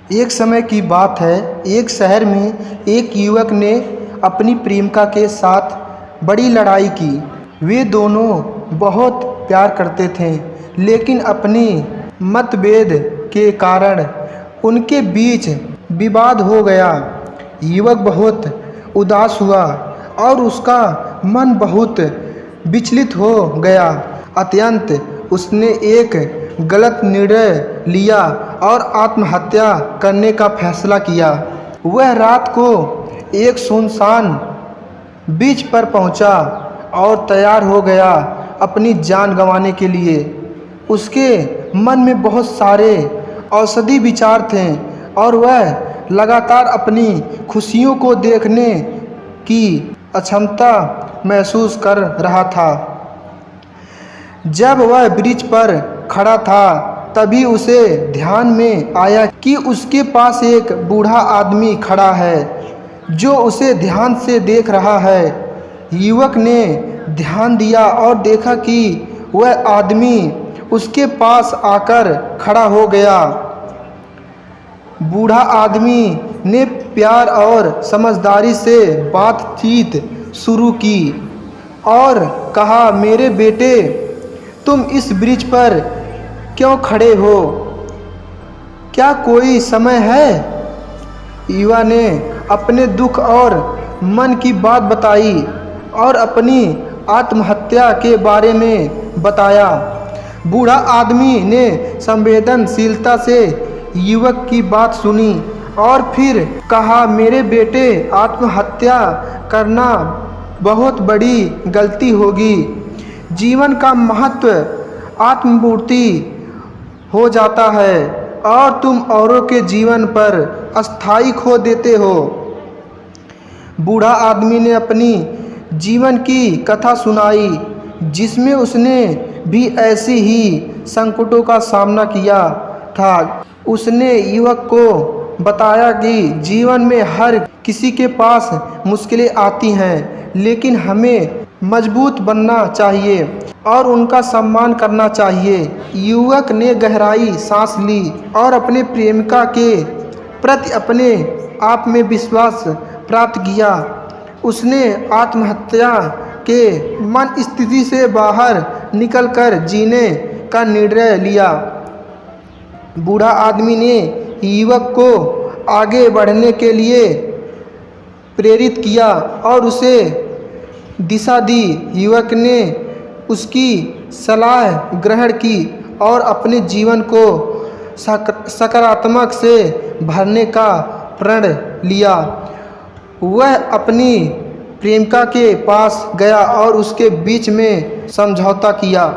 एक समय की बात है, एक शहर में एक युवक ने अपनी प्रेमिका के साथ बड़ी लड़ाई की। वे दोनों बहुत प्यार करते थे, लेकिन अपने मतभेद के कारण उनके बीच विवाद हो गया। युवक बहुत उदास हुआ और उसका मन बहुत विचलित हो गया। अत्यंत उसने एक गलत निर्णय लिया और आत्महत्या करने का फैसला किया। वह रात को एक सुनसान बीच पर पहुंचा और तैयार हो गया अपनी जान गंवाने के लिए। उसके मन में बहुत सारे औषधि विचार थे और वह लगातार अपनी खुशियों को देखने की अक्षमता महसूस कर रहा था। जब वह ब्रिज पर खड़ा था, तभी उसे ध्यान में आया कि उसके पास एक बूढ़ा आदमी खड़ा है जो उसे ध्यान से देख रहा है। युवक ने ध्यान दिया और देखा कि वह आदमी उसके पास आकर खड़ा हो गया। बूढ़ा आदमी ने प्यार और समझदारी से बातचीत शुरू की और कहा, मेरे बेटे, तुम इस ब्रिज पर क्यों खड़े हो? क्या कोई समय है? युवा ने अपने दुख और मन की बात बताई और अपनी आत्महत्या के बारे में बताया। बूढ़ा आदमी ने संवेदनशीलता से युवक की बात सुनी और फिर कहा, मेरे बेटे, आत्महत्या करना बहुत बड़ी गलती होगी। जीवन का महत्व आत्मपूर्ति हो जाता है और तुम औरों के जीवन पर अस्थाई खो देते हो। बूढ़ा आदमी ने अपनी जीवन की कथा सुनाई, जिसमें उसने भी ऐसी ही संकटों का सामना किया था। उसने युवक को बताया कि जीवन में हर किसी के पास मुश्किलें आती हैं, लेकिन हमें मजबूत बनना चाहिए और उनका सम्मान करना चाहिए। युवक ने गहराई सांस ली और अपने प्रेमिका के प्रति अपने आप में विश्वास प्राप्त किया। उसने आत्महत्या के मन स्थिति से बाहर निकलकर जीने का निर्णय लिया। बूढ़ा आदमी ने युवक को आगे बढ़ने के लिए प्रेरित किया और उसे दिशा दी। युवक ने उसकी सलाह ग्रहण की और अपने जीवन को सकारात्मक से भरने का प्रण लिया। वह अपनी प्रेमिका के पास गया और उसके बीच में समझौता किया।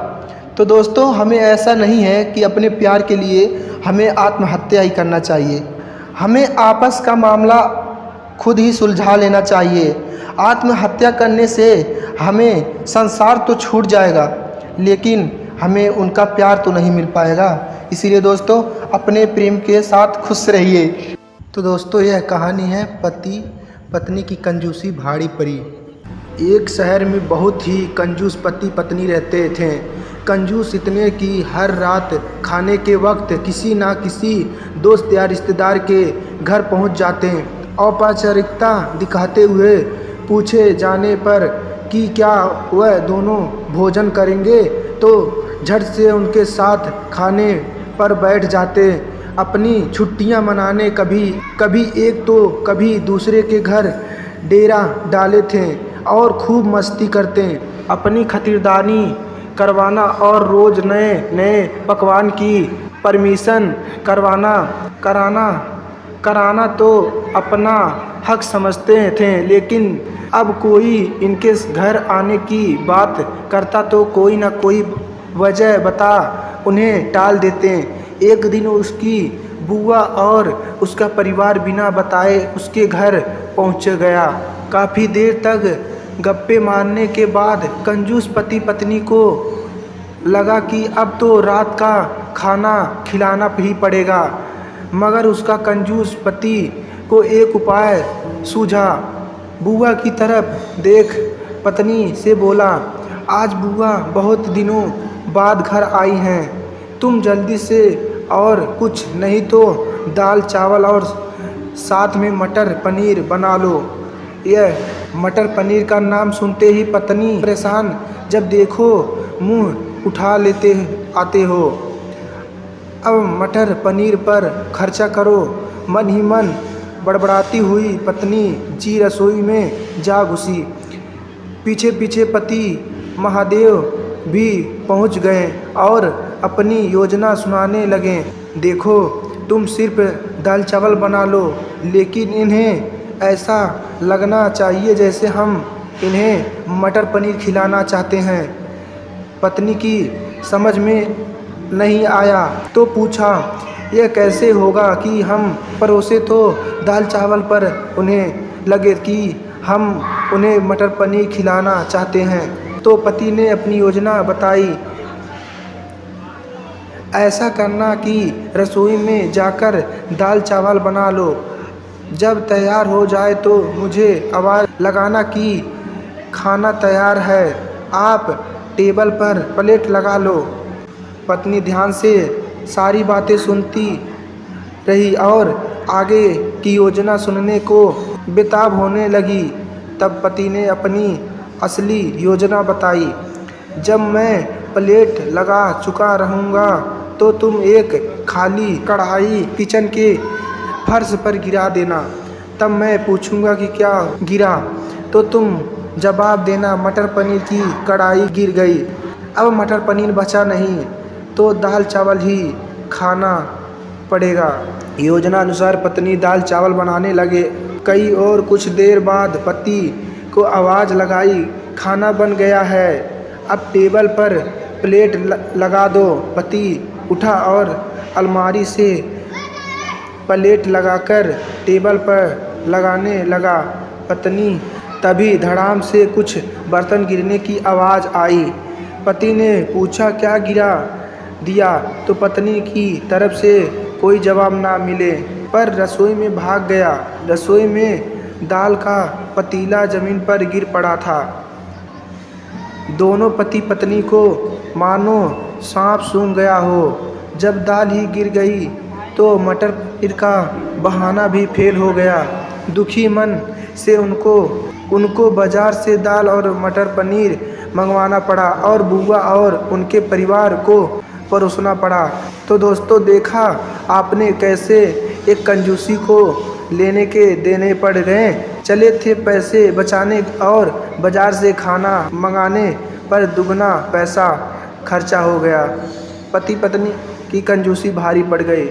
तो दोस्तों, हमें ऐसा नहीं है कि अपने प्यार के लिए हमें आत्महत्या ही करना चाहिए। हमें आपस का मामला खुद ही सुलझा लेना चाहिए। आत्महत्या करने से हमें संसार तो छूट जाएगा, लेकिन हमें उनका प्यार तो नहीं मिल पाएगा। इसीलिए दोस्तों, अपने प्रेम के साथ खुश रहिए। तो दोस्तों, यह कहानी है पति पत्नी की कंजूसी भारी पड़ी। एक शहर में बहुत ही कंजूस पति पत्नी रहते थे। कंजूस इतने कि हर रात खाने के वक्त किसी ना किसी दोस्त या रिश्तेदार के घर पहुंच जाते। औपचारिकता दिखाते हुए पूछे जाने पर कि क्या वह दोनों भोजन करेंगे, तो झट से उनके साथ खाने पर बैठ जाते। अपनी छुट्टियां मनाने कभी एक तो कभी दूसरे के घर डेरा डाले थे और खूब मस्ती करते। अपनी खातिरदारी करवाना और रोज़ नए नए पकवान की परमिशन कराना तो अपना हक समझते थे, लेकिन अब कोई इनके घर आने की बात करता तो कोई ना कोई वजह बता उन्हें टाल देते। एक दिन उसकी बुआ और उसका परिवार बिना बताए उसके घर पहुंच गया। काफ़ी देर तक गप्पे मारने के बाद कंजूस पति पत्नी को लगा कि अब तो रात का खाना खिलाना ही पड़ेगा, मगर उसका कंजूस पति को एक उपाय सूझा। बुआ की तरफ देख पत्नी से बोला, आज बुआ बहुत दिनों बाद घर आई हैं, तुम जल्दी से और कुछ नहीं तो दाल चावल और साथ में मटर पनीर बना लो। यह मटर पनीर का नाम सुनते ही पत्नी परेशान, जब देखो मुंह उठा लेते आते हो। अब मटर पनीर पर खर्चा करो। मन ही मन बड़बड़ाती हुई पत्नी जी रसोई में जा घुसी। पीछे पीछे पति महादेव भी पहुंच गए और अपनी योजना सुनाने लगे। देखो, तुम सिर्फ दाल चावल बना लो, लेकिन इन्हें ऐसा लगना चाहिए जैसे हम इन्हें मटर पनीर खिलाना चाहते हैं। पत्नी की समझ में नहीं आया तो पूछा, यह कैसे होगा कि हम परोसे तो दाल चावल पर उन्हें लगे कि हम उन्हें मटर पनीर खिलाना चाहते हैं। तो पति ने अपनी योजना बताई। ऐसा करना कि रसोई में जाकर दाल चावल बना लो। जब तैयार हो जाए तो मुझे आवाज़ लगाना कि खाना तैयार है। आप टेबल पर प्लेट लगा लो। पत्नी ध्यान से सारी बातें सुनती रही और आगे की योजना सुनने को बेताब होने लगी। तब पति ने अपनी असली योजना बताई। जब मैं प्लेट लगा चुका रहूँगा तो तुम एक खाली कढ़ाई किचन के फर्श पर गिरा देना। तब मैं पूछूंगा कि क्या गिरा, तो तुम जवाब देना मटर पनीर की कढ़ाई गिर गई। अब मटर पनीर बचा नहीं तो दाल चावल ही खाना पड़ेगा। योजना अनुसार पत्नी दाल चावल बनाने लगे। कई और कुछ देर बाद पति को आवाज़ लगाई, खाना बन गया है, अब टेबल पर प्लेट लगा दो। पति उठा और अलमारी से प्लेट लगाकर टेबल पर लगाने लगा। पत्नी तभी धड़ाम से कुछ बर्तन गिरने की आवाज़ आई। पति ने पूछा, क्या गिरा दिया? तो पत्नी की तरफ से कोई जवाब ना मिले पर रसोई में भाग गया। रसोई में दाल का पतीला ज़मीन पर गिर पड़ा था। दोनों पति पत्नी को मानो सांप सूंघ गया हो। जब दाल ही गिर गई तो मटर पनीर का बहाना भी फेल हो गया। दुखी मन से उनको बाज़ार से दाल और मटर पनीर मंगवाना पड़ा और बुआ और उनके परिवार को परोसना पड़ा। तो दोस्तों, देखा आपने कैसे एक कंजूसी को लेने के देने पड़ गए। चले थे पैसे बचाने और बाज़ार से खाना मंगाने पर दुगना पैसा खर्चा हो गया। पति पत्नी की कंजूसी भारी पड़ गई।